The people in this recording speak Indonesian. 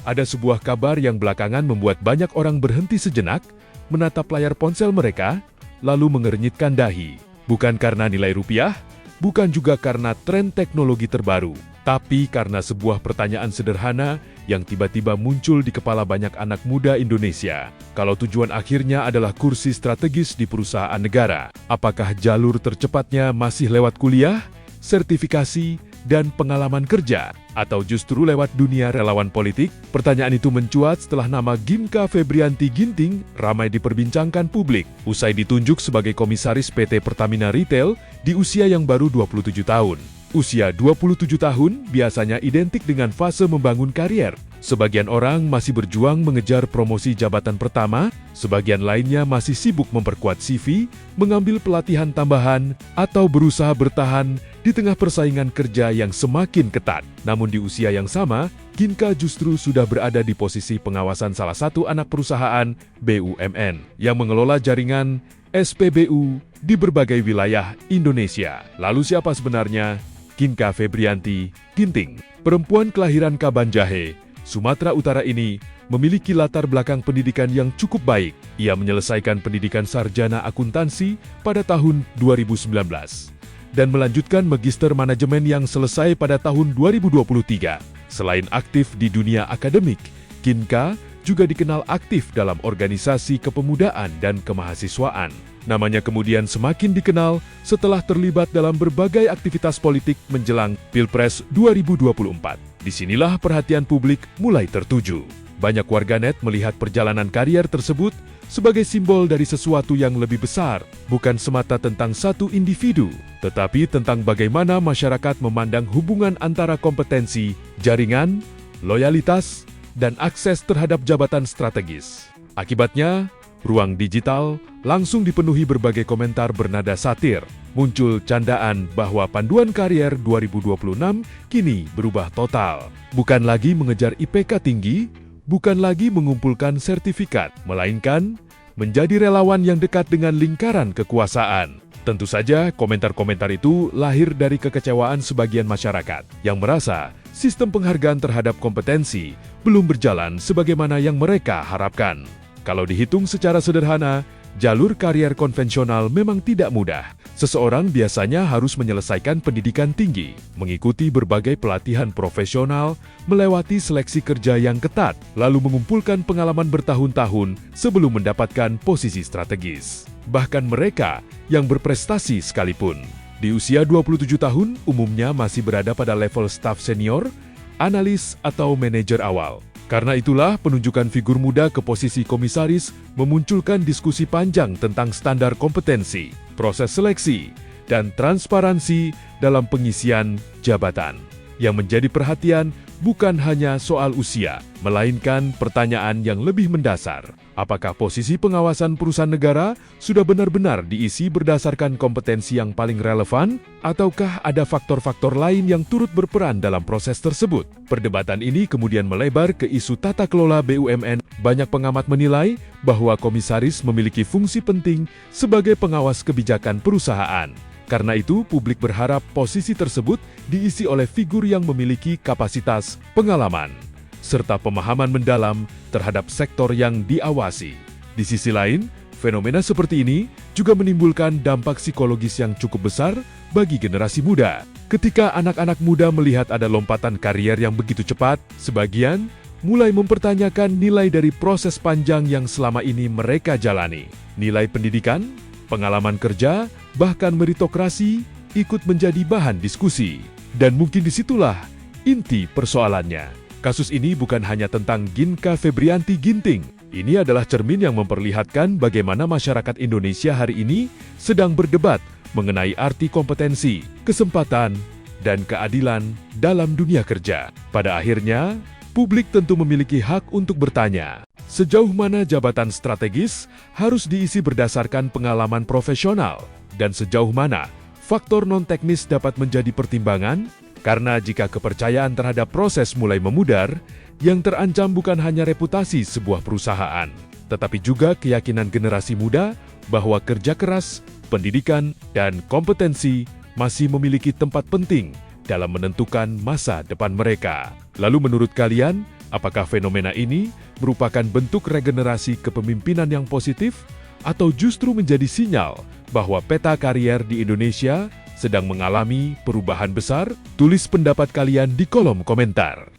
Ada sebuah kabar yang belakangan membuat banyak orang berhenti sejenak, menatap layar ponsel mereka, lalu mengernyitkan dahi. Bukan karena nilai rupiah, bukan juga karena tren teknologi terbaru, tapi karena sebuah pertanyaan sederhana yang tiba-tiba muncul di kepala banyak anak muda Indonesia. Kalau tujuan akhirnya adalah kursi strategis di perusahaan negara, apakah jalur tercepatnya masih lewat kuliah, sertifikasi, dan pengalaman kerja, atau justru lewat dunia relawan politik? Pertanyaan itu mencuat setelah nama Ginka Febrianti Ginting ramai diperbincangkan publik, usai ditunjuk sebagai komisaris PT Pertamina Retail di usia yang baru 27 tahun. Usia 27 tahun biasanya identik dengan fase membangun karier. Sebagian orang masih berjuang mengejar promosi jabatan pertama, sebagian lainnya masih sibuk memperkuat CV, mengambil pelatihan tambahan, atau berusaha bertahan di tengah persaingan kerja yang semakin ketat. Namun di usia yang sama, Ginka justru sudah berada di posisi pengawasan salah satu anak perusahaan BUMN yang mengelola jaringan SPBU di berbagai wilayah Indonesia. Lalu siapa sebenarnya Ginka Febrianti Ginting? Perempuan kelahiran Kabanjahe, Sumatera Utara ini memiliki latar belakang pendidikan yang cukup baik. Ia menyelesaikan pendidikan sarjana akuntansi pada tahun 2019 dan melanjutkan magister manajemen yang selesai pada tahun 2023. Selain aktif di dunia akademik, Ginka juga dikenal aktif dalam organisasi kepemudaan dan kemahasiswaan. Namanya kemudian semakin dikenal setelah terlibat dalam berbagai aktivitas politik menjelang Pilpres 2024. Disinilah perhatian publik mulai tertuju. Banyak warganet melihat perjalanan karier tersebut sebagai simbol dari sesuatu yang lebih besar, bukan semata tentang satu individu, tetapi tentang bagaimana masyarakat memandang hubungan antara kompetensi, jaringan, loyalitas, dan akses terhadap jabatan strategis. Akibatnya, ruang digital langsung dipenuhi berbagai komentar bernada satir. Muncul candaan bahwa panduan karier 2026 kini berubah total. Bukan lagi mengejar IPK tinggi, bukan lagi mengumpulkan sertifikat, melainkan menjadi relawan yang dekat dengan lingkaran kekuasaan. Tentu saja komentar-komentar itu lahir dari kekecewaan sebagian masyarakat yang merasa sistem penghargaan terhadap kompetensi belum berjalan sebagaimana yang mereka harapkan. Kalau dihitung secara sederhana, jalur karier konvensional memang tidak mudah. Seseorang biasanya harus menyelesaikan pendidikan tinggi, mengikuti berbagai pelatihan profesional, melewati seleksi kerja yang ketat, lalu mengumpulkan pengalaman bertahun-tahun sebelum mendapatkan posisi strategis. Bahkan mereka yang berprestasi sekalipun, di usia 27 tahun umumnya masih berada pada level staf senior, analis, atau manajer awal. Karena itulah penunjukan figur muda ke posisi komisaris memunculkan diskusi panjang tentang standar kompetensi, proses seleksi, dan transparansi dalam pengisian jabatan. Yang menjadi perhatian bukan hanya soal usia, melainkan pertanyaan yang lebih mendasar. Apakah posisi pengawasan perusahaan negara sudah benar-benar diisi berdasarkan kompetensi yang paling relevan, ataukah ada faktor-faktor lain yang turut berperan dalam proses tersebut? Perdebatan ini kemudian melebar ke isu tata kelola BUMN. Banyak pengamat menilai bahwa komisaris memiliki fungsi penting sebagai pengawas kebijakan perusahaan. Karena itu, publik berharap posisi tersebut diisi oleh figur yang memiliki kapasitas, pengalaman, serta pemahaman mendalam terhadap sektor yang diawasi. Di sisi lain, fenomena seperti ini juga menimbulkan dampak psikologis yang cukup besar bagi generasi muda. Ketika anak-anak muda melihat ada lompatan karier yang begitu cepat, sebagian mulai mempertanyakan nilai dari proses panjang yang selama ini mereka jalani. Nilai pendidikan, pengalaman kerja, bahkan meritokrasi ikut menjadi bahan diskusi. Dan mungkin disitulah inti persoalannya. Kasus ini bukan hanya tentang Ginka Febrianti Ginting. Ini adalah cermin yang memperlihatkan bagaimana masyarakat Indonesia hari ini sedang berdebat mengenai arti kompetensi, kesempatan, dan keadilan dalam dunia kerja. Pada akhirnya, publik tentu memiliki hak untuk bertanya, sejauh mana jabatan strategis harus diisi berdasarkan pengalaman profesional, dan sejauh mana faktor non-teknis dapat menjadi pertimbangan. Karena jika kepercayaan terhadap proses mulai memudar, yang terancam bukan hanya reputasi sebuah perusahaan, tetapi juga keyakinan generasi muda bahwa kerja keras, pendidikan, dan kompetensi masih memiliki tempat penting dalam menentukan masa depan mereka. Lalu menurut kalian, Apakah fenomena ini merupakan bentuk regenerasi kepemimpinan yang positif atau justru menjadi sinyal bahwa peta karier di Indonesia sedang mengalami perubahan besar? Tulis pendapat kalian di kolom komentar.